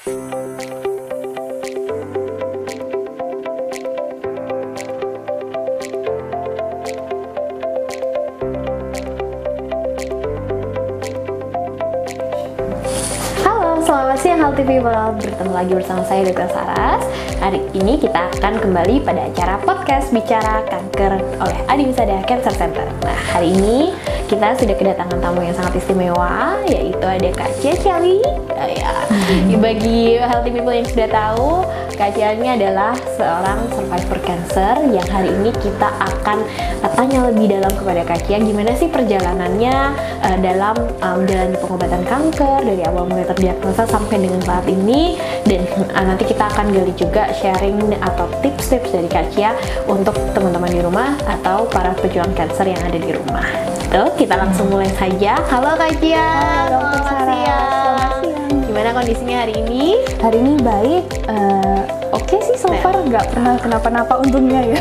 Selamat siang Healthy People, bertemu lagi bersama saya Dr. Saras. Hari ini kita akan kembali pada acara podcast Bicara Kanker oleh Adiwisada Cancer Center. Nah, hari ini kita sudah kedatangan tamu yang sangat istimewa, yaitu ada Kak Cia Ciali. Bagi Healthy People yang sudah tahu, Kak Cia ini adalah seorang survivor cancer yang hari ini kita akan tanya lebih dalam kepada Kak Cia gimana sih perjalanannya dalam menjalani pengobatan kanker dari awal mulai terdiagnosa sampai dengan saat ini, dan nanti kita akan gali juga sharing atau tips-tips dari Kak Cia untuk teman-teman di rumah atau para pejuang cancer yang ada di rumah. Tuh, kita langsung mulai saja. Halo Kak Cia. Halo Dr. Sarah. Selamat siang. Gimana kondisinya hari ini? Hari ini baik. Oke sih, so far nggak pernah kenapa-napa untungnya ya.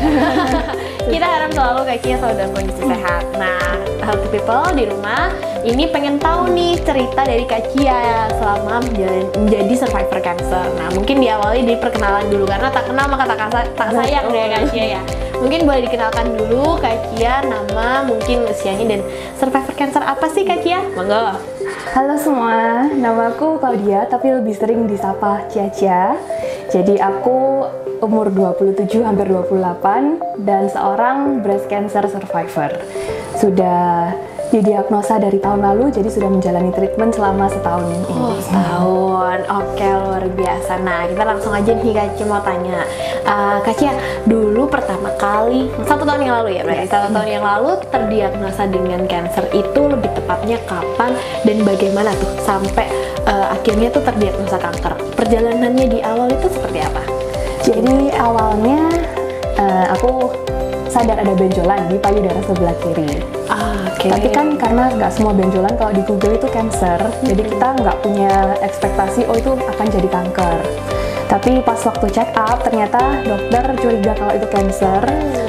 Kita harap selalu Kak Cia selalu dalam kondisi sehat. Nah, Healthy People di rumah ini pengen tahu nih cerita dari Kak Cia selama menjadi survivor cancer. Nah, mungkin diawali dari perkenalan dulu karena tak kenal maka tak sayang deh Kak Cia ya. Mungkin boleh dikenalkan dulu Kak Cia, nama, mungkin usianya, dan survivor cancer apa sih Kak Cia? Monggo. Halo semua, nama aku Claudia tapi lebih sering disapa Cia. Jadi aku umur 27 hampir 28 dan seorang breast cancer survivor. Sudah didiagnosa dari tahun lalu, jadi sudah menjalani treatment selama setahun ini. Oh, setahun. Oke, luar biasa. Nah, kita langsung aja nih Kak Cia mau tanya. Kak Cia, dulu pertama kali, 1 tahun yang lalu ya berarti? 1 tahun yang lalu terdiagnosa dengan cancer itu lebih tepatnya kapan dan bagaimana tuh sampai akhirnya tuh terdiagnosa kanker? Perjalanannya di awal itu seperti apa? Jadi awalnya aku sadar ada benjolan di payudara sebelah kiri. Tapi kan karena nggak semua benjolan kalau di Google itu cancer, jadi kita nggak punya ekspektasi oh itu akan jadi kanker. Tapi pas waktu check up ternyata dokter curiga kalau itu cancer,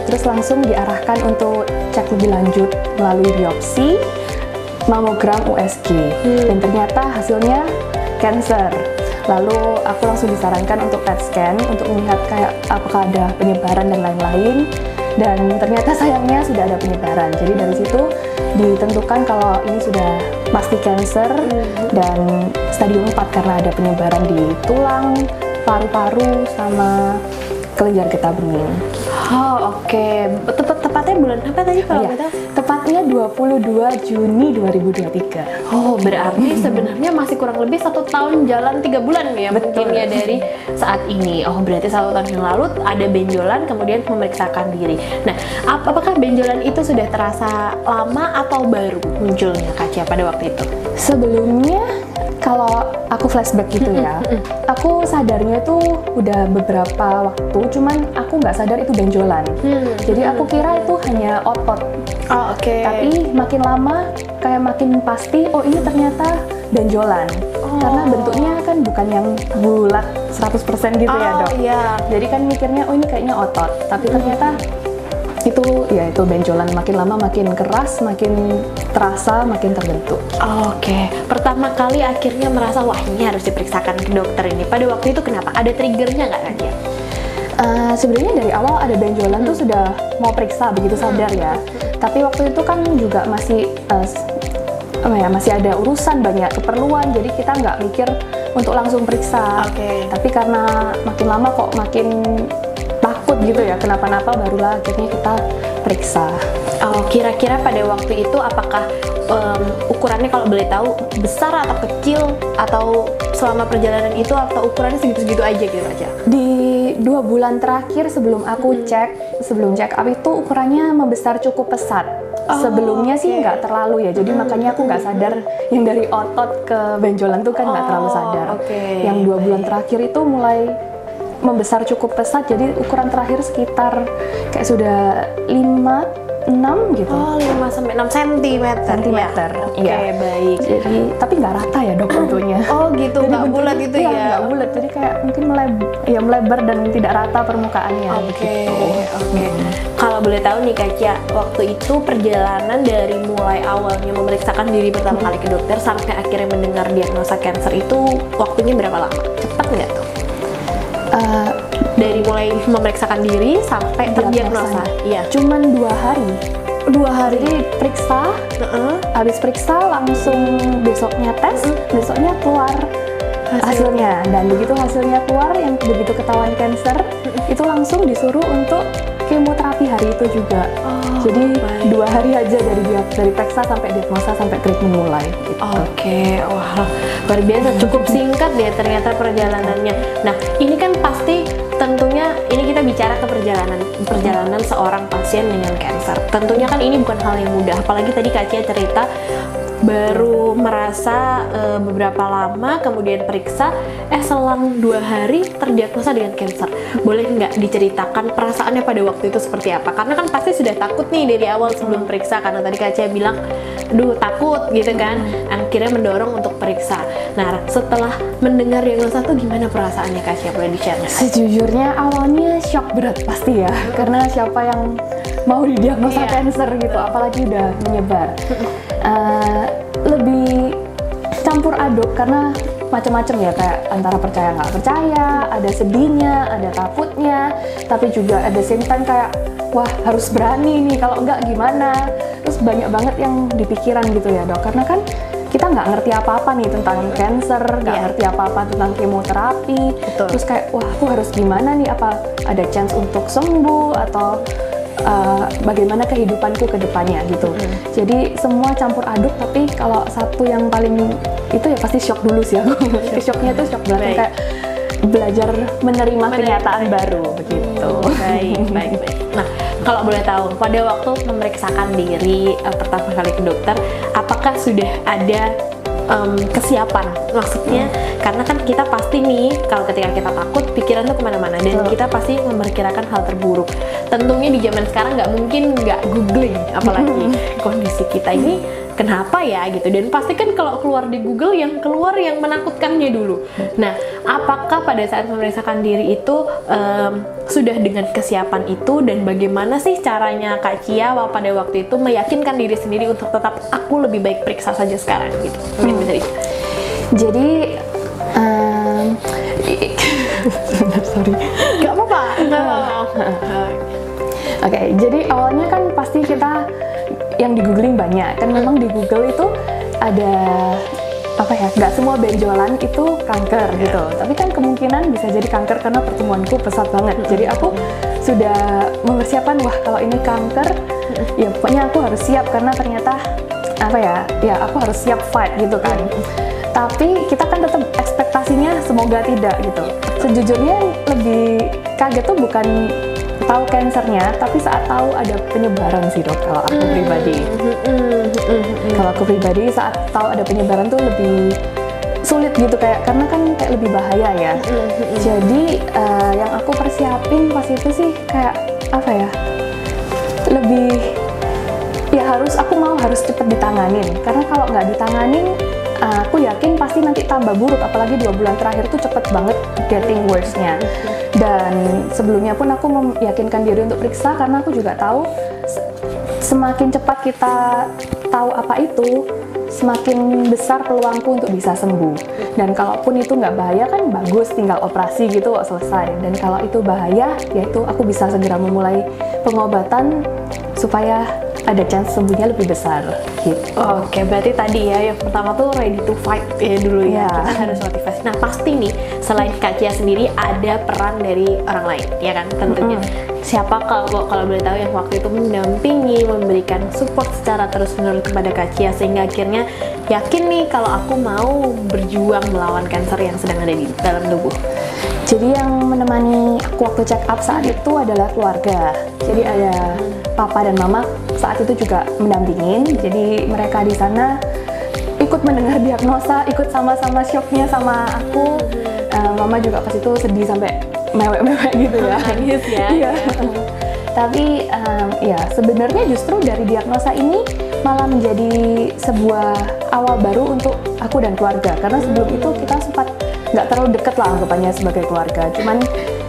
terus langsung diarahkan untuk cek lebih lanjut melalui biopsi, mamogram USG, dan ternyata hasilnya cancer. Lalu aku langsung disarankan untuk PET scan untuk melihat kayak apakah ada penyebaran dan lain-lain. Dan ternyata sayangnya sudah ada penyebaran. Jadi dari situ ditentukan kalau ini sudah pasti cancer dan stadium 4 karena ada penyebaran di tulang, paru-paru, sama kelenjar getah bening. Oh, oke. Tepatnya bulan apa tadi kalau Iya, tepatnya 22 Juni 2023. Oh, berarti sebenarnya masih kurang lebih 1 tahun jalan 3 bulan ya. Betul. Mungkin ya dari saat ini. Oh, berarti 1 tahun yang lalu ada benjolan kemudian memeriksakan diri. Nah, apakah benjolan itu sudah terasa lama atau baru munculnya Kak Cia pada waktu itu? Sebelumnya kalau aku flashback gitu ya, aku sadarnya tuh udah beberapa waktu, cuman aku nggak sadar itu benjolan. Jadi aku kira itu hanya otot. Oh, oke. Tapi makin lama kayak makin pasti, oh ini ternyata benjolan. Karena bentuknya kan bukan yang bulat 100% gitu ya dok. Iya. Jadi kan mikirnya, oh ini kayaknya otot. Tapi ternyata itu benjolan, makin lama makin keras, makin terasa, makin terbentuk. Oke. Pertama kali akhirnya merasa wah ini harus diperiksakan ke dokter ini. Pada waktu itu kenapa? Ada triggernya nggak Kak Cia? Sebenarnya dari awal ada benjolan tuh sudah mau periksa begitu sadar ya. Tapi waktu itu kan juga masih masih ada urusan, banyak keperluan, jadi kita nggak mikir untuk langsung periksa. Tapi karena makin lama kok makin takut gitu ya, kenapa-napa, barulah akhirnya kita periksa. Oh, kira-kira pada waktu itu apakah ukurannya kalau boleh tahu besar atau kecil, atau selama perjalanan itu atau ukurannya segitu-segitu aja gitu aja? Di 2 bulan terakhir sebelum aku sebelum check up itu ukurannya membesar cukup pesat. Sebelumnya sih nggak terlalu ya, jadi makanya aku nggak sadar yang dari otot ke benjolan tuh kan nggak terlalu sadar. Yang 2 bulan terakhir itu mulai membesar cukup pesat, jadi ukuran terakhir sekitar kayak sudah 5-6 gitu. Oh, 5-6 cm. Iya. Oke, baik. Jadi, tapi nggak rata ya dok bentuknya. Oh gitu, nggak bulat gitu ya? Nggak bulat, jadi kayak mungkin melebar dan tidak rata permukaannya. Oke. Kalau boleh tahu nih Kak Cia, waktu itu perjalanan dari mulai awalnya memeriksakan diri pertama kali ke dokter sampai akhirnya mendengar diagnosa cancer itu waktunya berapa lama? Cepat nggak tuh? Eh, Dari mulai memeriksakan diri sampai terdiagnosa. Iya. Cuman 2 hari. 2 hari jadi periksa, habis periksa langsung besoknya tes, besoknya keluar hasilnya. Dan begitu hasilnya keluar, yang begitu ketahuan cancer, itu langsung disuruh untuk kemoterapi hari itu juga. Jadi 2 hari aja dari periksa sampai diagnosa sampai treatment mulai. Gitu. Oke, wah luar biasa, cukup singkat deh ternyata perjalanannya. Nah ini kan pasti tentunya ini kita bicara ke perjalanan seorang pasien dengan cancer. Tentunya kan ini bukan hal yang mudah, apalagi tadi Kak Cia cerita baru merasa beberapa lama kemudian periksa selang 2 hari terdiagnosa dengan cancer. Boleh nggak diceritakan perasaannya pada waktu itu seperti apa? Karena kan pasti sudah takut nih dari awal sebelum periksa, karena tadi Kak Cia bilang aduh takut gitu kan, akhirnya mendorong untuk periksa. Nah setelah mendengar diagnosa tuh gimana perasaannya Kak Cia, boleh di-share nggak? Sejujurnya awalnya shock berat pasti ya, karena siapa yang mau didiagnosa cancer gitu, apalagi udah menyebar. Lebih campur aduk karena macam-macam ya, kayak antara percaya nggak percaya, ada sedihnya, ada takutnya, tapi juga ada same time kayak wah harus berani nih, kalau enggak gimana. Terus banyak banget yang dipikiran gitu ya dok, karena kan kita nggak ngerti apa-apa nih tentang cancer, nggak ngerti apa-apa tentang kemoterapi. Betul. Terus kayak wah aku harus gimana nih, apa ada chance untuk sembuh atau bagaimana kehidupanku ke depannya gitu. Jadi semua campur aduk, tapi kalau satu yang paling itu ya pasti shock dulu sih aku. Shocknya itu shock banget, kayak belajar menerima kenyataan baru begitu. Baik. Nah, kalau boleh tahu, pada waktu memeriksakan diri pertama kali ke dokter, apakah sudah ada kesiapan? Maksudnya, karena kan kita pasti nih, kalau ketika kita takut, pikiran tuh kemana-mana, dan kita pasti memperkirakan hal terburuk. Tentunya di zaman sekarang nggak mungkin nggak googling, apalagi kondisi kita ini kenapa ya gitu, dan pasti kan kalau keluar di Google yang keluar yang menakutkannya dulu. Nah, apakah pada saat memeriksakan diri itu sudah dengan kesiapan itu, dan bagaimana sih caranya Kak Cia pada waktu itu meyakinkan diri sendiri untuk tetap aku lebih baik periksa saja sekarang gitu? Mungkin bisa Jadi sorry, nggak apa-apa. Oke, jadi awalnya kan pasti kita yang di googling banyak kan, memang di Google itu ada apa ya, nggak semua benjolan itu kanker gitu, tapi kan kemungkinan bisa jadi kanker karena pertumbuhanku pesat banget. Jadi aku sudah mempersiapkan, wah kalau ini kanker ya pokoknya aku harus siap, karena ternyata apa ya aku harus siap fight gitu kan. Tapi kita kan tetap ekspektasinya semoga tidak gitu. Sejujurnya lebih kaget tuh bukan tahu kansernya, tapi saat tahu ada penyebaran sih dok, kalau aku pribadi. Kalau aku pribadi saat tahu ada penyebaran tuh lebih sulit gitu, kayak karena kan kayak lebih bahaya ya. Jadi yang aku persiapin pas itu sih kayak apa ya, lebih ya harus cepet ditanganin, karena kalau nggak ditanganin aku yakin pasti nanti tambah buruk, apalagi 2 bulan terakhir tuh cepet banget getting worse-nya. Dan sebelumnya pun aku meyakinkan diri untuk periksa, karena aku juga tahu semakin cepat kita tahu apa itu, semakin besar peluangku untuk bisa sembuh. Dan kalaupun itu nggak bahaya kan bagus, tinggal operasi gitu kok selesai. Dan kalau itu bahaya, yaitu aku bisa segera memulai pengobatan supaya ada chance sembuhnya lebih besar gitu. Oke, berarti tadi ya yang pertama tuh ready to fight ya dulu ya. Kita harus motivasi. Nah, pasti nih selain Kak Cia sendiri ada peran dari orang lain, ya kan tentunya. Siapa kalau boleh tahu yang waktu itu mendampingi, memberikan support secara terus-menerus kepada Kak Cia sehingga akhirnya yakin nih kalau aku mau berjuang melawan kanker yang sedang ada di dalam tubuh. Jadi yang menemani aku waktu check up saat itu adalah keluarga. Jadi ada papa dan mama saat itu juga mendampingin. Jadi mereka di sana ikut mendengar diagnosa, ikut sama-sama shocknya sama aku. Mama juga pas itu sedih sampai mewek-mewek gitu ya. Nangis ya. Iya. Tapi ya sebenarnya justru dari diagnosa ini malah menjadi sebuah awal baru untuk aku dan keluarga. Karena sebelum itu kita sempat nggak terlalu deket lah anggapannya sebagai keluarga. Cuman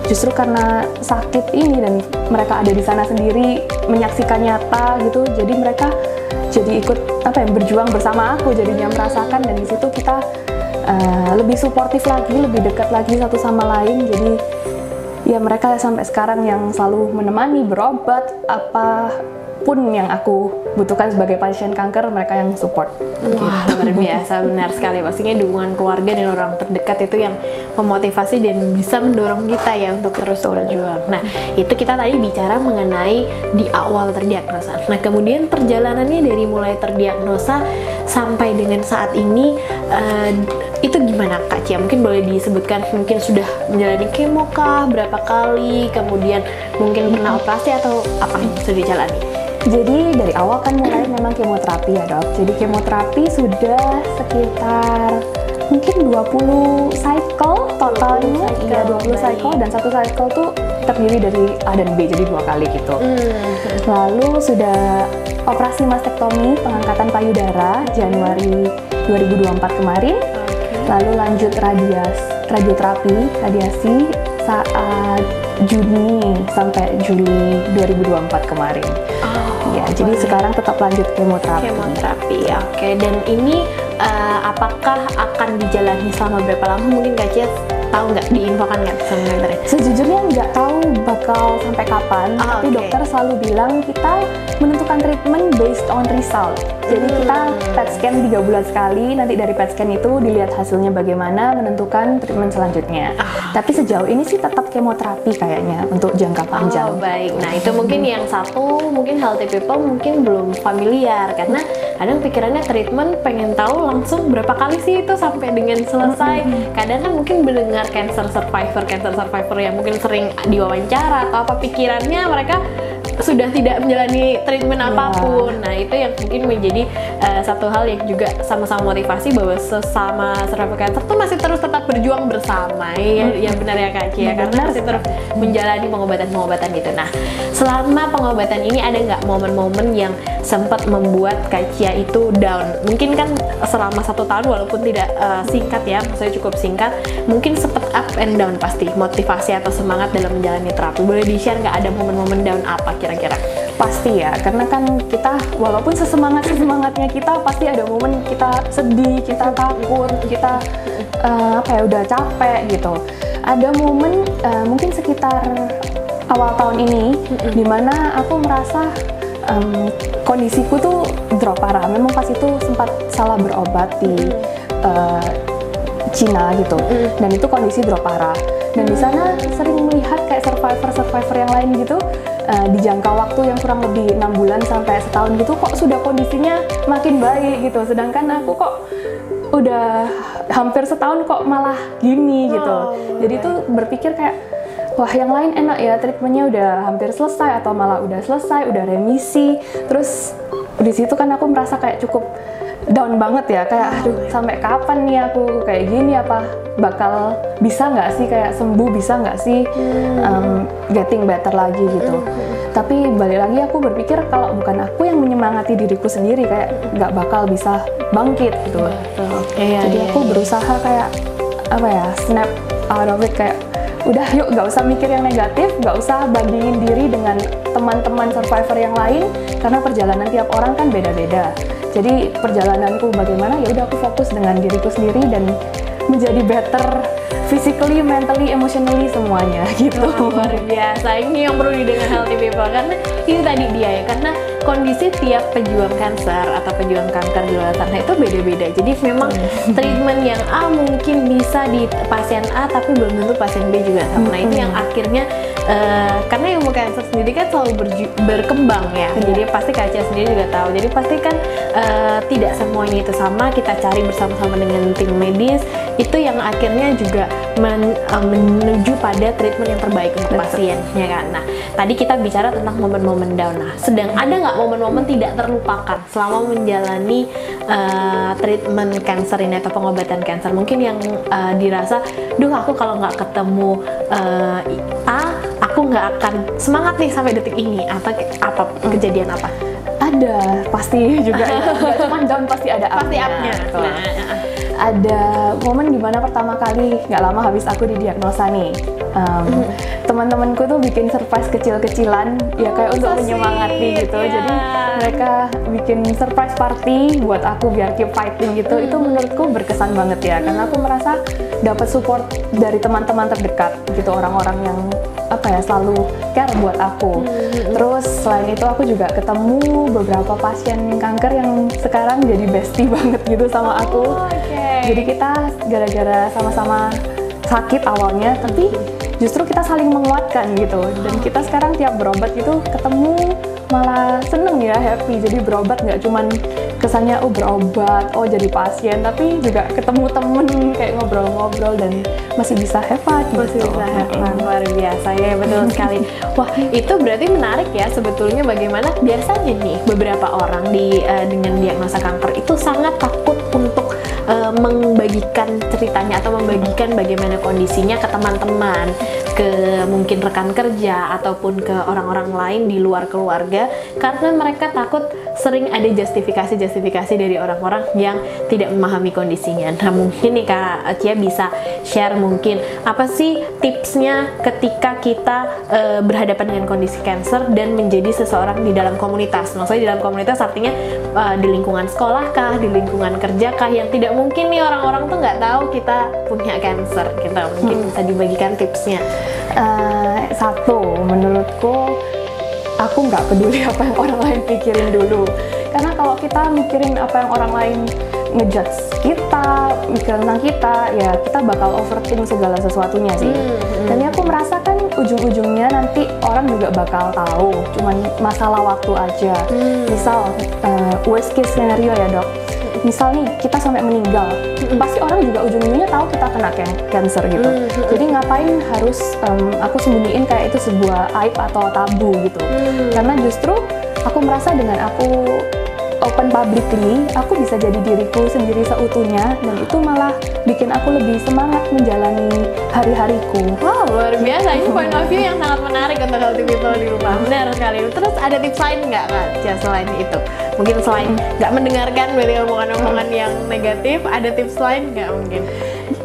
justru karena sakit ini dan mereka ada di sana sendiri menyaksikan nyata gitu, jadi mereka jadi ikut berjuang bersama aku, jadinya merasakan. Dan di situ kita lebih suportif lagi, lebih dekat lagi satu sama lain. Jadi ya mereka sampai sekarang yang selalu menemani, berobat, apapun yang aku butuhkan sebagai pasien kanker, mereka yang support. Wah, luar biasa, benar sekali. Pastinya dukungan keluarga dan orang terdekat itu yang memotivasi dan bisa mendorong kita ya untuk terus berjuang. Nah, itu kita tadi bicara mengenai di awal terdiagnosa. Nah, kemudian perjalanannya dari mulai terdiagnosa sampai dengan saat ini itu gimana Kak Cia? Mungkin boleh disebutkan, mungkin sudah menjalani kemo kah, berapa kali, kemudian mungkin pernah operasi atau apa yang sudah dijalani? Jadi dari awal kan mulai memang kemoterapi ya dok. Jadi kemoterapi sudah sekitar mungkin 20 cycle totalnya. Iya 20 cycle, dan satu cycle tuh terdiri dari A dan B, jadi 2 kali gitu. Lalu sudah operasi mastektomi, pengangkatan payudara Januari 2024 kemarin. Lalu lanjut radiasi saat Juni sampai Juli 2024 kemarin. Ya, jadi sekarang tetap lanjut kemoterapi. Kemoterapi, oke. Dan ini apakah akan dijalani selama berapa lama? Mungkin Kak Cia tahu nggak, diinfokan nggak sama dokternya? Sejujurnya nggak tahu bakal sampai kapan, tapi dokter selalu bilang kita menentukan treatment based on result. Jadi kita PET scan 3 bulan sekali, nanti dari PET scan itu dilihat hasilnya bagaimana, menentukan treatment selanjutnya. Tapi sejauh ini sih tetap kemoterapi kayaknya untuk jangka panjang. Oh baik, nah itu mungkin yang satu, mungkin healthy people mungkin belum familiar, karena kadang pikirannya treatment pengen tahu langsung berapa kali sih itu sampai dengan selesai. Kadang kan mungkin mendengar cancer survivor yang mungkin sering diwawancara atau apa, pikirannya mereka sudah tidak menjalani treatment apapun. Nah itu yang mungkin menjadi satu hal yang juga sama-sama motivasi bahwa sesama survivor cancer tuh masih terus tetap berjuang bersama ya benar ya Kak Cia, karena masih terus menjalani pengobatan gitu. Nah selama pengobatan ini ada nggak momen-momen yang sempat membuat Kak Cia itu down? Mungkin kan selama 1 tahun walaupun tidak singkat ya, maksudnya cukup singkat, mungkin sempat up and down pasti, motivasi atau semangat dalam menjalani terapi. Boleh di-share nggak ada momen-momen down apa kira-kira? Pasti ya, karena kan kita walaupun sesemangatnya kita pasti ada momen kita sedih, kita takut, kita udah capek gitu. Ada momen mungkin sekitar awal tahun ini dimana aku merasa kondisiku tuh drop parah. Memang pas itu sempat salah berobat di Cina gitu, dan itu kondisi drop parah. Dan di sana sering melihat kayak survivor yang lain gitu, di jangka waktu yang kurang lebih 6 bulan sampai setahun gitu, kok sudah kondisinya makin baik gitu. Sedangkan aku kok udah hampir setahun kok malah gini gitu. Jadi tuh berpikir kayak, wah yang lain enak ya, treatmentnya udah hampir selesai atau malah udah selesai, udah remisi. Terus di situ kan aku merasa kayak cukup down banget ya, kayak aduh sampai kapan nih aku kayak gini, apa bakal bisa nggak sih kayak sembuh, bisa nggak sih getting better lagi gitu. Tapi balik lagi aku berpikir kalau bukan aku yang menyemangati diriku sendiri, kayak nggak bakal bisa bangkit gitu. Jadi aku berusaha kayak snap out of it, kayak udah yuk nggak usah mikir yang negatif, nggak usah bandingin diri dengan teman-teman survivor yang lain, karena perjalanan tiap orang kan beda-beda. Jadi perjalananku bagaimana, ya udah aku fokus dengan diriku sendiri dan menjadi better physically, mentally, emotionally semuanya gitu. Luar biasa, ini yang perlu didengar healthy people, karena ini tadi dia ya, karena kondisi tiap pejuang kanker atau pejuang kanker di luar sana itu beda-beda. Jadi memang treatment yang A mungkin bisa di pasien A tapi belum tentu pasien B juga sama. Nah itu yang akhirnya karena ilmu kanker sendiri kan selalu berkembang ya. Jadi pasti Kak Cia sendiri juga tahu. Jadi pasti kan tidak semuanya itu sama. Kita cari bersama-sama dengan tim medis, itu yang akhirnya juga menuju pada treatment yang terbaik untuk pasiennya kan. Nah tadi kita bicara tentang momen-momen down. Nah sedang ada nggak momen-momen tidak terlupakan selama menjalani treatment cancer ini atau pengobatan cancer? Mungkin yang dirasa, duh aku kalau nggak ketemu aku nggak akan semangat nih sampai detik ini, atau apa kejadian apa? Ada, pasti juga ya. Nggak cuma down, pasti ada up-nya. Pasti up-nya. ada momen dimana pertama kali nggak lama habis aku didiagnosa nih, teman-temanku tuh bikin surprise kecil-kecilan ya kayak untuk menyemangati gitu. Jadi mereka bikin surprise party buat aku biar keep fighting gitu. Itu menurutku berkesan banget ya, karena aku merasa dapat support dari teman-teman terdekat gitu, orang-orang yang selalu care buat aku. Terus selain itu aku juga ketemu beberapa pasien kanker yang sekarang jadi bestie banget gitu sama aku. Jadi kita gara-gara sama-sama sakit awalnya, tapi justru kita saling menguatkan gitu. Dan kita sekarang tiap berobat gitu ketemu malah seneng ya, happy. Jadi berobat nggak cuman kesannya berobat, jadi pasien, tapi juga ketemu temen kayak ngobrol-ngobrol dan masih bisa have fun gitu. Masih bisa have fun, luar biasa ya, betul sekali. Wah, itu berarti menarik ya sebetulnya, bagaimana biasanya nih beberapa orang dengan diagnosa kanker itu sangat takut untuk membagikan ceritanya atau membagikan bagaimana kondisinya ke teman-teman, ke mungkin rekan kerja ataupun ke orang-orang lain di luar keluarga, karena mereka takut sering ada justifikasi dari orang-orang yang tidak memahami kondisinya. Nah, mungkin nih Kak Cia bisa share mungkin apa sih tipsnya ketika kita berhadapan dengan kondisi cancer dan menjadi seseorang di dalam komunitas. Maksudnya di dalam komunitas artinya di lingkungan sekolah kah, di lingkungan kerja kah, yang tidak mungkin nih orang-orang tuh nggak tahu kita punya cancer. Kita mungkin bisa dibagikan tipsnya. Satu, menurutku aku nggak peduli apa yang orang lain pikirin dulu, karena kalau kita mikirin apa yang orang lain ngejudge kita, mikir tentang kita, ya kita bakal overthink segala sesuatunya sih. Dan aku merasa kan ujung-ujungnya nanti orang juga bakal tahu, cuman masalah waktu aja. Misal worst case scenario ya dok, misal nih kita sampai meninggal, pasti orang juga ujung-ujungnya tahu kita kena cancer gitu. Jadi ngapain harus aku sembunyiin kayak itu sebuah aib atau tabu gitu. Karena justru aku merasa dengan aku open publicly, aku bisa jadi diriku sendiri seutuhnya, dan itu malah bikin aku lebih semangat menjalani hari-hariku. Wow, luar biasa. Ini point of view yang sangat menarik untuk healthy people di rumah. Benar sekali. Terus ada tips lain nggak Kak Cia selain itu? Mungkin selain nggak mendengarkan berarti omongan-omongan yang negatif, ada tips lain nggak mungkin?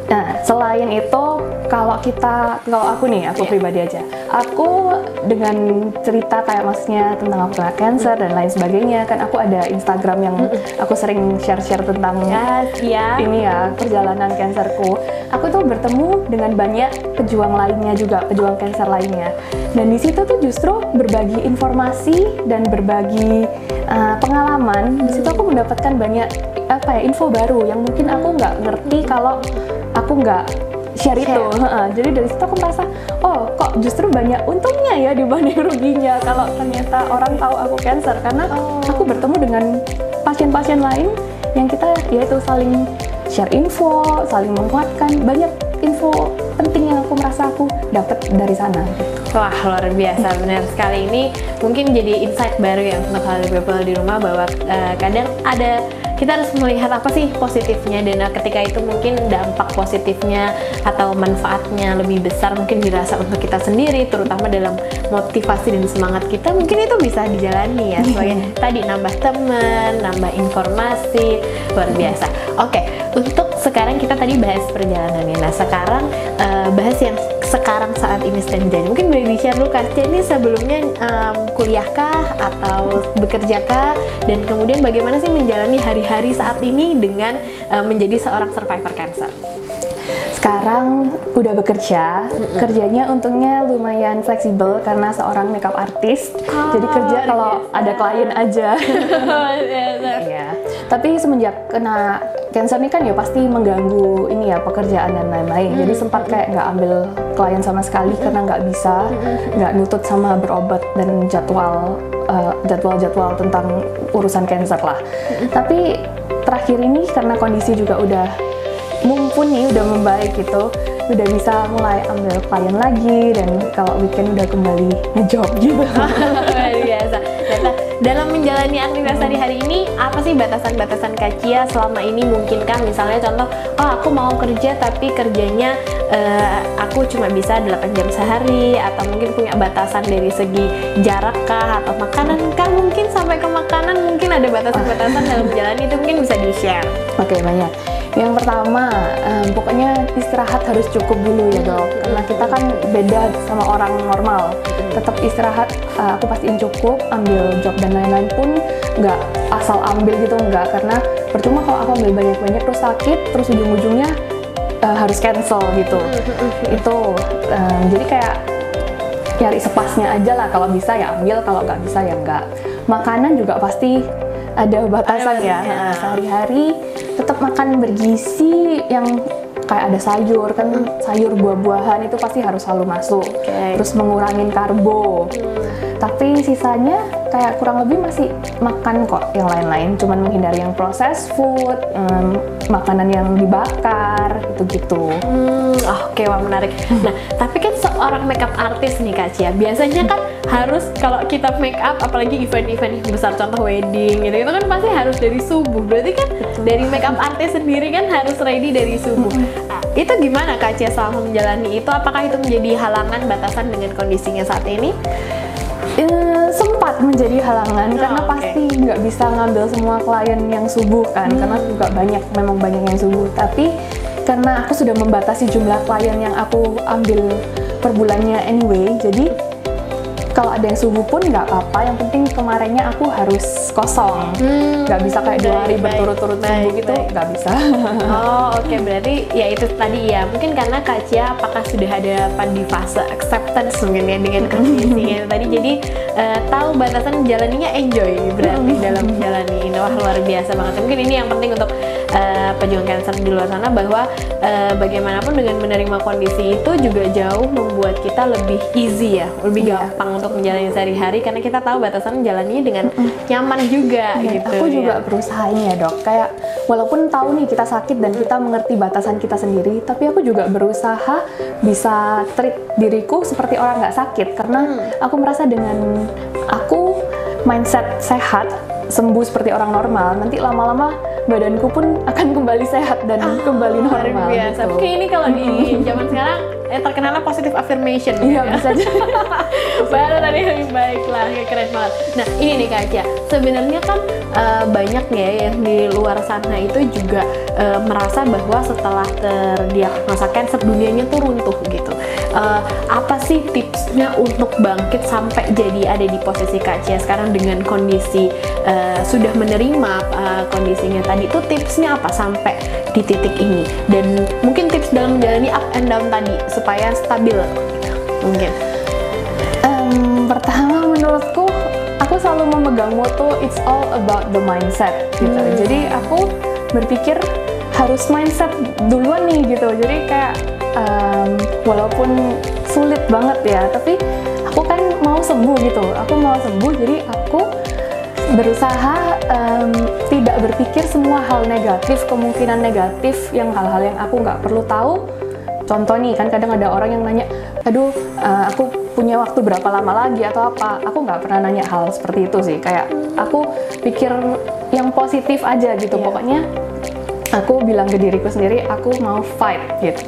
Nah, selain itu, kalau aku pribadi aja, aku dengan cerita kayak maksudnya tentang aku kena cancer dan lain sebagainya, kan aku ada Instagram yang aku sering share-share tentang ini ya, perjalanan cancerku. Aku tuh bertemu dengan banyak pejuang lainnya juga, pejuang cancer lainnya. Dan di situ tuh justru berbagi informasi dan berbagi pengalaman. Di situ aku mendapatkan banyak info baru yang mungkin aku nggak ngerti kalau aku nggak share itu. Jadi dari situ aku merasa, kok justru banyak untungnya ya dibanding ruginya kalau ternyata orang tahu aku cancer, karena aku bertemu dengan pasien-pasien lain yang kita yaitu saling share info, saling menguatkan, banyak info penting yang aku merasa aku dapat dari sana. Wah, luar biasa, benar sekali. Ini mungkin jadi insight baru ya untuk healthy people di rumah, bahwa kadang kita harus melihat apa sih positifnya, dan ketika itu mungkin dampak positifnya atau manfaatnya lebih besar mungkin dirasa untuk kita sendiri, terutama dalam motivasi dan semangat kita, mungkin itu bisa dijalani ya, sebagai tadi nambah teman, nambah informasi, luar biasa. Oke, untuk sekarang kita tadi bahas perjalanannya. Nah, sekarang bahas yang sekarang saat ini sedang jadi. Mungkin boleh di-share dulu Kak Cia, ini sebelumnya kuliahkah atau bekerjakah, dan kemudian bagaimana sih menjalani hari-hari saat ini dengan menjadi seorang survivor cancer? Sekarang udah bekerja, kerjanya untungnya lumayan fleksibel karena seorang makeup artist. Jadi kerja kalau ada klien aja. Iya. Tapi semenjak kena cancer ini kan ya pasti mengganggu ini ya, pekerjaan dan lain-lain. Jadi sempat kayak nggak ambil klien sama sekali karena nggak bisa, nggak nutut sama berobat dan jadwal tentang urusan cancer lah. Tapi terakhir ini karena kondisi juga udah mumpuni, udah membaik gitu, udah bisa mulai ambil klien lagi, dan kalau weekend udah kembali ngejob gitu. Luar biasa. Dalam menjalani aktivitas hari ini, apa sih batasan-batasan Kak Cia selama ini? Mungkinkah misalnya contoh, aku mau kerja tapi kerjanya aku cuma bisa 8 jam sehari, atau mungkin punya batasan dari segi jarak kah, atau makanan kah, mungkin sampai ke makanan mungkin ada batasan-batasan dalam menjalani, itu mungkin bisa di-share. Oke, banyak. Yang pertama, pokoknya istirahat harus cukup dulu ya dok, karena kita kan beda sama orang normal. Tetap istirahat, aku pastiin cukup, ambil job dan lain-lain pun nggak asal ambil gitu, nggak, karena percuma kalau aku ambil banyak-banyak terus sakit, terus ujung-ujungnya harus cancel gitu. Itu jadi kayak nyari sepasnya aja lah, kalau bisa ya ambil, kalau nggak bisa ya nggak. Makanan juga pasti ada batasan ya. Sehari-hari tetap makan bergizi yang kayak ada sayur, kan sayur buah-buahan itu pasti harus selalu masuk. Terus mengurangin karbo. Tapi sisanya kayak kurang lebih masih makan kok yang lain-lain, cuman menghindari yang processed food, makanan yang dibakar, gitu-gitu. Oke, wah menarik. Nah, tapi kan seorang makeup artist nih Kak Cia, biasanya kan harus kalau kita makeup, apalagi event-event besar, contoh wedding gitu, itu kan pasti harus dari subuh. Berarti kan dari makeup artist sendiri kan harus ready dari subuh. Itu gimana Kak Cia selama menjalani itu? Apakah itu menjadi halangan, batasan dengan kondisinya saat ini? Sempat menjadi halangan karena pasti nggak bisa ngambil semua klien yang subuh kan, karena juga memang banyak yang subuh. Tapi karena aku sudah membatasi jumlah klien yang aku ambil per bulannya anyway, jadi kalau ada yang subuh pun nggak apa-apa, yang penting kemarinnya aku harus kosong, nggak bisa kayak 2 hari berturut-turut subuh gitu, nggak bisa. Oke, berarti ya itu tadi ya, mungkin karena Kak Cia apakah sudah ada di fase acceptance mungkin ya dengan kondisinya tadi, jadi tahu batasan menjalaninya, enjoy berarti dalam menjalani ini. Wah, luar biasa banget. Mungkin ini yang penting untuk pejuang cancer di luar sana, bahwa bagaimanapun dengan menerima kondisi itu juga jauh membuat kita lebih easy ya, lebih gampang untuk menjalani sehari-hari, karena kita tahu batasan menjalaninya dengan nyaman juga gitu. Aku juga berusaha ini ya dok, kayak walaupun tahu nih kita sakit dan kita mengerti batasan kita sendiri, tapi aku juga berusaha bisa treat diriku seperti orang nggak sakit, karena aku merasa dengan aku mindset sehat, sembuh seperti orang normal, nanti lama-lama badanku pun akan kembali sehat dan kembali normal. Luar biasa. Gitu. Mungkin ini kalau di zaman sekarang terkenalnya positive affirmation. Iya, bisa aja. Baru tadi lebih baik lah, keren banget. Nah, ini nih Kak Cia, sebenarnya kan banyak ya yang di luar sana itu juga merasa bahwa setelah terdiagnosa cancer dunianya tuh runtuh gitu. Apa sih tipsnya untuk bangkit sampai jadi ada di posisi Kak Cia sekarang dengan kondisi sudah menerima kondisinya tadi, itu tipsnya apa sampai di titik ini, dan mungkin tips dalam menjalani up and down tadi supaya stabil mungkin? Pertama menurutku, aku selalu memegang moto it's all about the mindset gitu. Jadi aku berpikir harus mindset duluan nih gitu. Jadi kayak walaupun sulit banget ya, tapi aku kan mau sembuh gitu. Aku mau sembuh, jadi aku berusaha tidak berpikir semua hal negatif, kemungkinan negatif, yang hal-hal yang aku nggak perlu tahu. Contoh nih, kan kadang ada orang yang nanya, aduh aku punya waktu berapa lama lagi atau apa. Aku nggak pernah nanya hal seperti itu sih, kayak aku pikir yang positif aja gitu. Pokoknya aku bilang ke diriku sendiri, aku mau fight gitu.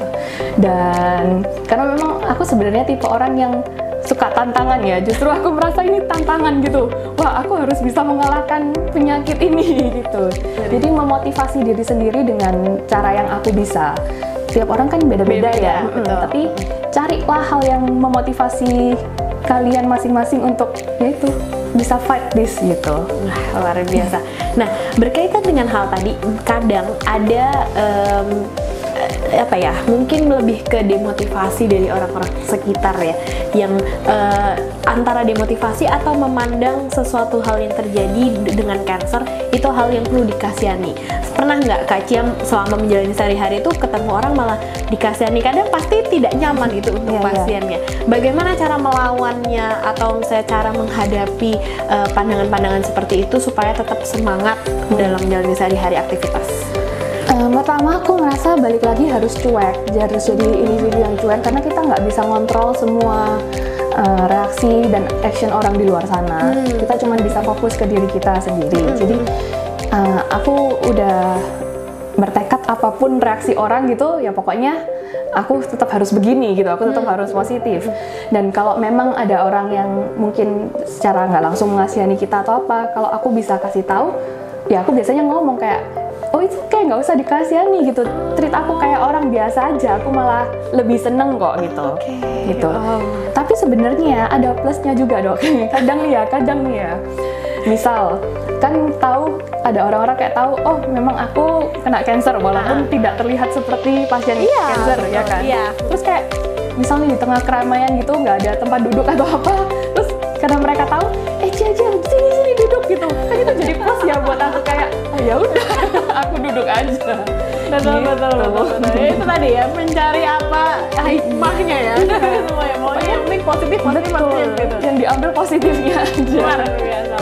Dan karena memang aku sebenarnya tipe orang yang suka tantangan ya, justru aku merasa ini tantangan gitu. Wah, aku harus bisa mengalahkan penyakit ini gitu. Jadi memotivasi diri sendiri dengan cara yang aku bisa. Tiap orang kan beda-beda ya, tapi carilah hal yang memotivasi kalian masing-masing untuk yaitu bisa fight this gitu. Wah, luar biasa. Nah, berkaitan dengan hal tadi, kadang ada apa ya, mungkin lebih ke demotivasi dari orang-orang sekitar ya, yang antara demotivasi atau memandang sesuatu hal yang terjadi dengan cancer itu hal yang perlu dikasihani. Pernah nggak Kak Cia selama menjalani sehari-hari itu ketemu orang malah dikasihani? Kadang pasti tidak nyaman itu untuk pasiennya. Bagaimana cara melawannya, atau misalnya cara menghadapi pandangan-pandangan seperti itu supaya tetap semangat dalam menjalani sehari-hari aktivitas? Pertama aku ngerasa balik lagi harus cuek, harus jadi individu yang cuek, karena kita nggak bisa ngontrol semua reaksi dan action orang di luar sana. Kita cuma bisa fokus ke diri kita sendiri. Jadi aku udah bertekad apapun reaksi orang gitu, ya pokoknya aku tetap harus begini gitu, aku tetap harus positif. Dan kalau memang ada orang yang mungkin secara nggak langsung mengasihani kita atau apa, kalau aku bisa kasih tahu, ya aku biasanya ngomong kayak, oh itu kayak nggak usah dikasihani gitu, treat aku kayak orang biasa aja, aku malah lebih seneng kok gitu. Gitu. Tapi sebenarnya ada plusnya juga dok. kadang nih ya misal kan tahu ada orang-orang kayak tahu, oh memang aku kena cancer walaupun tidak terlihat seperti pasien cancer ya kan. Terus kayak misalnya di tengah keramaian gitu nggak ada tempat duduk atau apa, terus karena mereka tahu Cia sini duduk gitu, kan itu jadi plus ya buat aku, kayak oh ya udah aku duduk aja. Betul. Ya, itu tadi ya, mencari apa hikmahnya ya. Pokoknya yang penting positif gitu. Yang diambil positifnya aja.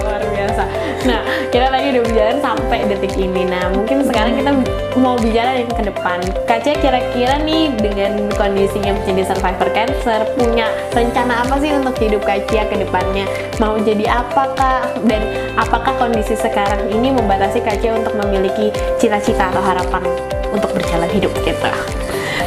Luar biasa. Nah, kita tadi udah bicara sampai detik ini. Nah, mungkin sekarang kita mau bicara yang ke depan. Kak Cia kira-kira nih dengan kondisinya menjadi survivor cancer, punya rencana apa sih untuk hidup Kak Cia ke depannya? Mau jadi apa Kak? Dan apakah kondisi sekarang ini membatasi Kak Cia untuk memiliki cita-cita atau harapan untuk berjalan hidup gitu?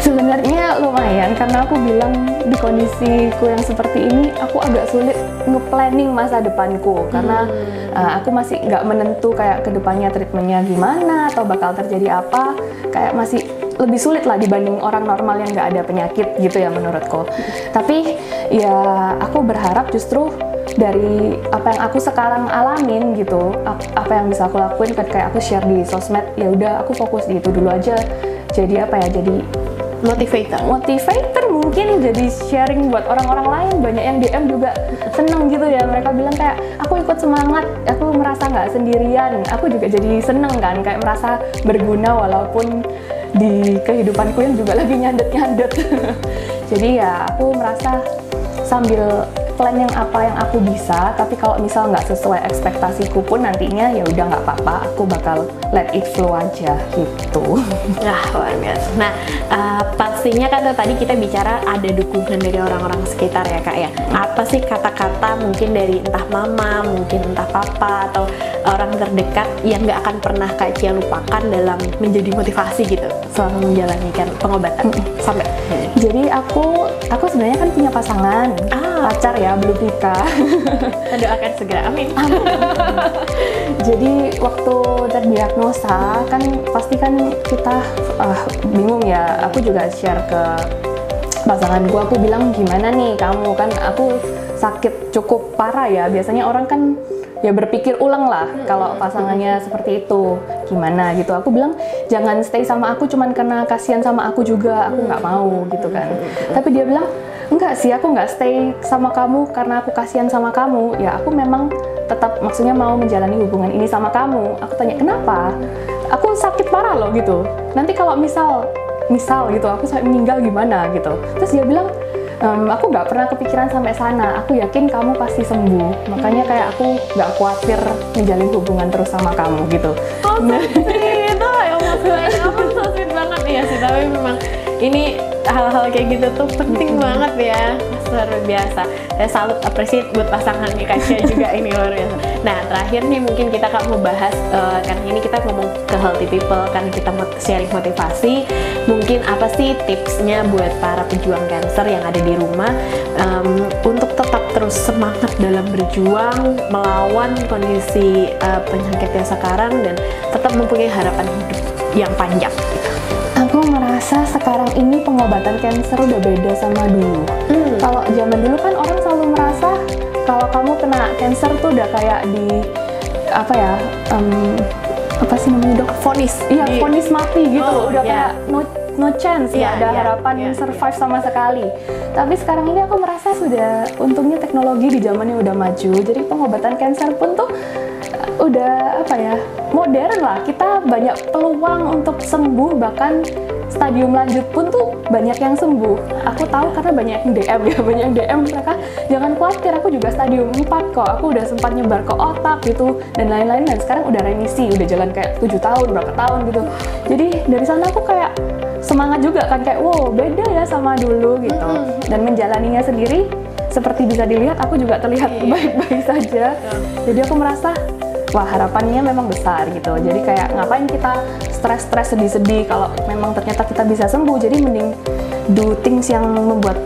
Sebenarnya lumayan, karena aku bilang di kondisiku yang seperti ini aku agak sulit nge-planning masa depanku, karena aku masih nggak menentu kayak kedepannya treatmentnya gimana atau bakal terjadi apa, kayak masih lebih sulit lah dibanding orang normal yang nggak ada penyakit gitu ya menurutku. Tapi ya aku berharap justru dari apa yang aku sekarang alamin gitu, apa yang bisa aku lakuin kayak aku share di sosmed, ya udah aku fokus di itu dulu aja. Jadi apa ya, jadi motivator mungkin, jadi sharing buat orang-orang lain. Banyak yang DM juga seneng gitu ya, mereka bilang kayak aku ikut semangat, aku merasa nggak sendirian, aku juga jadi seneng kan, kayak merasa berguna walaupun di kehidupanku yang juga lagi nyandet-nyandet. Jadi ya aku merasa sambil plan yang apa yang aku bisa, tapi kalau misal nggak sesuai ekspektasiku pun nantinya ya udah nggak apa-apa, aku bakal let it flow aja gitu. Nah, luar biasa. Nah, pastinya kan tadi kita bicara ada dukungan dari orang-orang sekitar ya Kak ya. Apa sih kata-kata mungkin dari entah mama, mungkin entah papa atau orang terdekat yang nggak akan pernah Kak Cia lupakan dalam menjadi motivasi gitu selama menjalani pengobatan sampai? Jadi aku sebenarnya kan punya pasangan, pacar ya, belum nikah. Kita doakan segera, amin. Jadi waktu terdiagnosa kan pasti kan kita bingung ya. Aku juga share ke pasanganku, aku bilang gimana nih kamu, kan aku sakit cukup parah ya. Biasanya orang kan ya berpikir ulang lah kalau pasangannya seperti itu gimana gitu. Aku bilang jangan stay sama aku cuman karena kasihan sama aku juga, aku nggak mau gitu kan. Tapi dia bilang enggak sih, aku nggak stay sama kamu karena aku kasihan sama kamu, ya aku memang tetap maksudnya mau menjalani hubungan ini sama kamu. Aku tanya kenapa, aku sakit parah loh gitu, nanti kalau misal gitu aku sampai meninggal gimana gitu. Terus dia bilang aku nggak pernah kepikiran sampai sana, aku yakin kamu pasti sembuh, makanya kayak aku nggak khawatir menjalin hubungan terus sama kamu gitu. Oh sweet, itu ya maksudnya kamu so sweet banget ya sih. Tapi memang ini hal-hal kayak gitu tuh penting banget ya, luar biasa. Saya salut, appreciate buat pasangannya Kak Cia juga ini luar biasa. Nah terakhir nih mungkin kita akan membahas, kan ini kita ngomong ke healthy people, kan kita mau sharing motivasi. Mungkin apa sih tipsnya buat para pejuang cancer yang ada di rumah untuk tetap terus semangat dalam berjuang melawan kondisi penyakitnya sekarang dan tetap mempunyai harapan hidup yang panjang gitu. Aku merasa sekarang ini pengobatan cancer udah beda sama dulu. Kalau zaman dulu kan orang selalu merasa kalau kamu kena cancer tuh udah kayak di apa ya, apa sih namanya dok? Vonis. Iya, vonis mati gitu. Udah kayak no chance, nggak ada harapan survive sama sekali. Tapi sekarang ini aku merasa sudah, untungnya teknologi di zamannya udah maju. Jadi pengobatan cancer pun tuh udah apa ya, modern lah. Kita banyak peluang untuk sembuh, bahkan stadium lanjut pun tuh banyak yang sembuh. Aku tahu karena banyak yang DM ya, banyak yang DM mereka, jangan khawatir aku juga stadium 4 kok, aku udah sempat nyebar ke otak gitu dan lain-lain, dan sekarang udah remisi, udah jalan kayak 7 tahun, berapa tahun gitu. Jadi dari sana aku kayak semangat juga kan, kayak wow beda ya sama dulu gitu. Dan menjalaninya sendiri seperti bisa dilihat aku juga terlihat baik-baik saja. Jadi aku merasa wah harapannya memang besar gitu. Jadi kayak ngapain kita stres-stres, sedih-sedih kalau memang ternyata kita bisa sembuh. Jadi mending do things yang membuat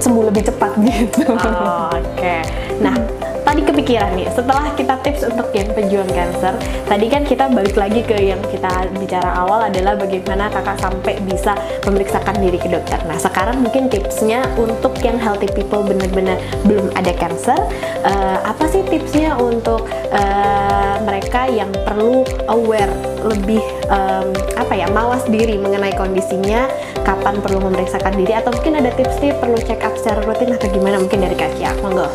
sembuh lebih cepat gitu. Oke. Nah, tadi kepikiran nih, setelah kita tips untuk yang pejuang cancer, tadi kan kita balik lagi ke yang kita bicara awal adalah bagaimana kakak sampai bisa memeriksakan diri ke dokter. Nah sekarang mungkin tipsnya untuk yang healthy people benar-benar belum ada cancer, apa sih tipsnya untuk mereka yang perlu aware lebih mawas diri mengenai kondisinya, kapan perlu memeriksakan diri, atau mungkin ada tips-tips perlu check up secara rutin atau gimana mungkin dari Kak Cia? Monggo.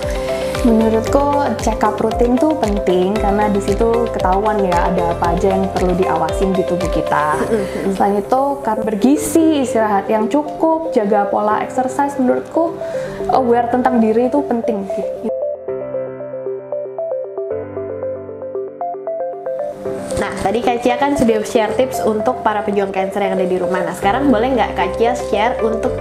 Menurutku check up rutin tuh penting karena di situ ketahuan ya ada apa aja yang perlu diawasin di tubuh kita. Selain itu karena bergizi, istirahat yang cukup, jaga pola exercise, menurutku aware tentang diri itu penting gitu. Nah, tadi Kak Cia kan sudah share tips untuk para pejuang cancer yang ada di rumah. Nah, sekarang boleh nggak Kak Cia share untuk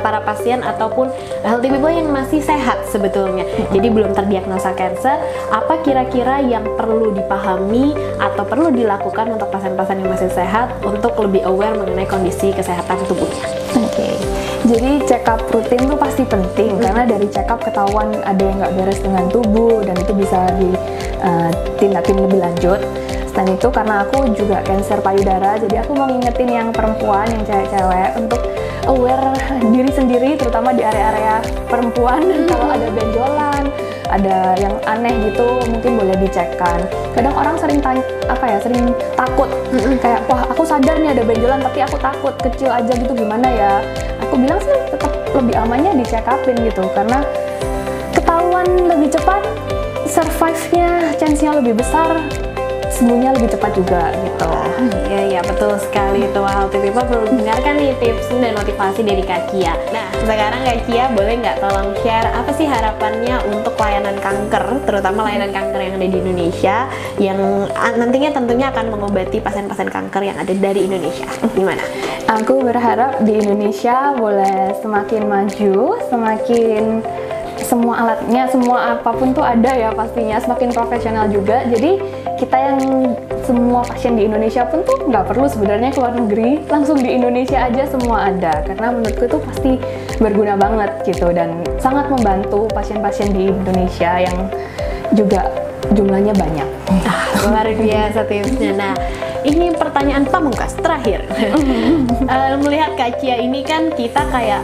para pasien ataupun healthy people yang masih sehat sebetulnya, jadi belum terdiagnosa cancer, apa kira-kira yang perlu dipahami atau perlu dilakukan untuk pasien-pasien yang masih sehat untuk lebih aware mengenai kondisi kesehatan tubuhnya? Oke. Jadi check up rutin tuh pasti penting karena dari check up ketahuan ada yang nggak beres dengan tubuh dan itu bisa ditindakin lebih lanjut. Selain itu karena aku juga cancer payudara, jadi aku mau ngingetin yang perempuan, yang cewek-cewek untuk aware diri sendiri, terutama di area-area perempuan. Kalau ada benjolan, ada yang aneh gitu, mungkin boleh dicekkan. Kadang orang sering sering takut, kayak wah aku sadar nih ada benjolan tapi aku takut kecil aja gitu, gimana ya? Aku bilang sih tetap lebih amannya di check upin gitu, karena ketahuan lebih cepat, survive-nya, chance-nya lebih besar, sembuhnya lebih cepat juga gitu. Iya betul sekali itu. Healthy people perlu dengarkan nih tips dan motivasi dari Kak Cia. Nah sekarang Kak Cia boleh nggak tolong share apa sih harapannya untuk layanan kanker, terutama layanan kanker yang ada di Indonesia yang nantinya tentunya akan mengobati pasien-pasien kanker yang ada dari Indonesia. Gimana? Aku berharap di Indonesia boleh semakin maju, semakin semua alatnya, semua apapun tuh ada ya pastinya, semakin profesional juga. Jadi kita yang semua pasien di Indonesia pun tuh nggak perlu sebenarnya keluar negeri, langsung di Indonesia aja semua ada. Karena menurutku itu pasti berguna banget gitu dan sangat membantu pasien-pasien di Indonesia yang juga jumlahnya banyak. Luar biasa tipsnya. Nah, ini pertanyaan pamungkas terakhir. Melihat Kak Cia ini kan kita kayak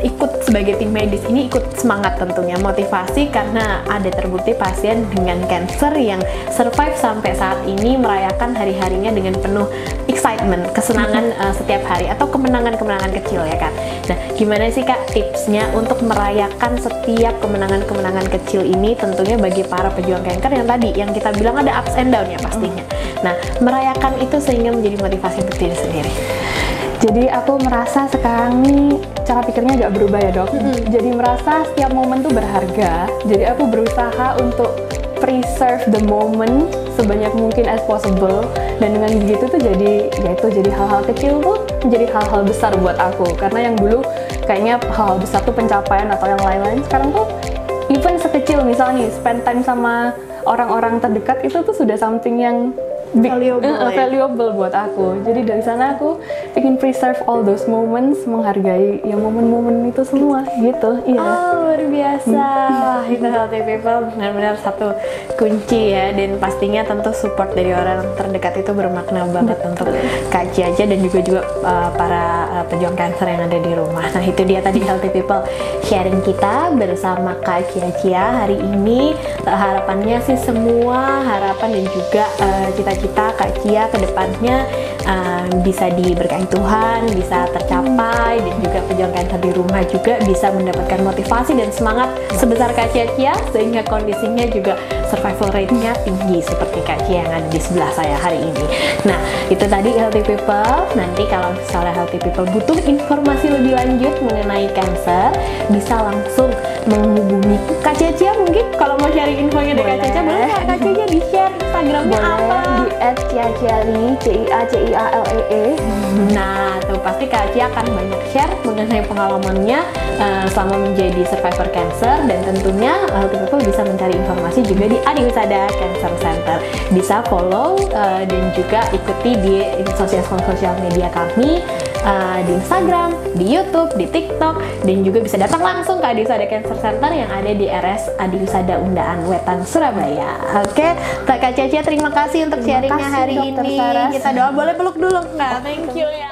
ikut sebagai tim medis ini ikut semangat tentunya, motivasi karena ada terbukti pasien dengan cancer yang survive sampai saat ini merayakan hari-harinya dengan penuh excitement, kesenangan setiap hari atau kemenangan-kemenangan kecil ya kan. Nah, gimana sih Kak tipsnya untuk merayakan setiap kemenangan-kemenangan kecil ini tentunya bagi para pejuang kanker yang tadi yang kita bilang ada ups and down ya pastinya. Nah, merayakan itu sehingga menjadi motivasi untuk diri sendiri. Jadi aku merasa sekarang nih cara pikirnya agak berubah ya dok. Jadi merasa setiap momen tuh berharga. Jadi aku berusaha untuk preserve the moment sebanyak mungkin as possible. Dan dengan begitu tuh jadi hal-hal kecil tuh menjadi hal-hal besar buat aku. Karena yang dulu kayaknya hal-hal besar tuh pencapaian atau yang lain-lain, sekarang tuh even sekecil misalnya spend time sama orang-orang terdekat itu tuh sudah something yang valuable buat aku. Jadi dari sana aku ingin preserve all those moments, menghargai ya momen-momen itu semua gitu. Iya. Oh, luar biasa. Itu healthy people benar-benar satu kunci ya, dan pastinya tentu support dari orang terdekat itu bermakna banget untuk Kak Cia dan juga para pejuang kanker yang ada di rumah. Nah, itu dia tadi healthy people sharing kita bersama Kak Cia hari ini. Harapannya sih semua harapan dan juga cita-cita Kak Cia ke depannya bisa diberkahi Tuhan, bisa tercapai, dan juga pejuang kanker di rumah juga bisa mendapatkan motivasi dan semangat sebesar Kak Cia sehingga kondisinya juga survival rate-nya tinggi seperti Kak Cia yang ada di sebelah saya hari ini. Nah, itu tadi healthy people. Nanti kalau misalnya healthy people butuh informasi lebih lanjut mengenai cancer, bisa langsung menghubungi Kak Cia. Mungkin kalau mau sharing infonya dari Kak Cia, boleh Kak Cia di-share Instagramnya apa? Di @ciaciali, CIACIALEE. Nah, tuh pasti Kak Cia akan banyak share mengenai pengalamannya selama menjadi survivor cancer, dan tentunya healthy people bisa mencari informasi juga di Adiwisada Cancer Center. Bisa follow dan juga ikuti di sosial media kami di Instagram, di YouTube, di TikTok, dan juga bisa datang langsung ke Adi Wisada Cancer Center yang ada di RS Adi Wisada Undaan Wetan, Surabaya. Oke, Kak Caca, terima kasih untuk sharingnya hari ini. Kita doa, boleh peluk dulu nggak? Thank you ya.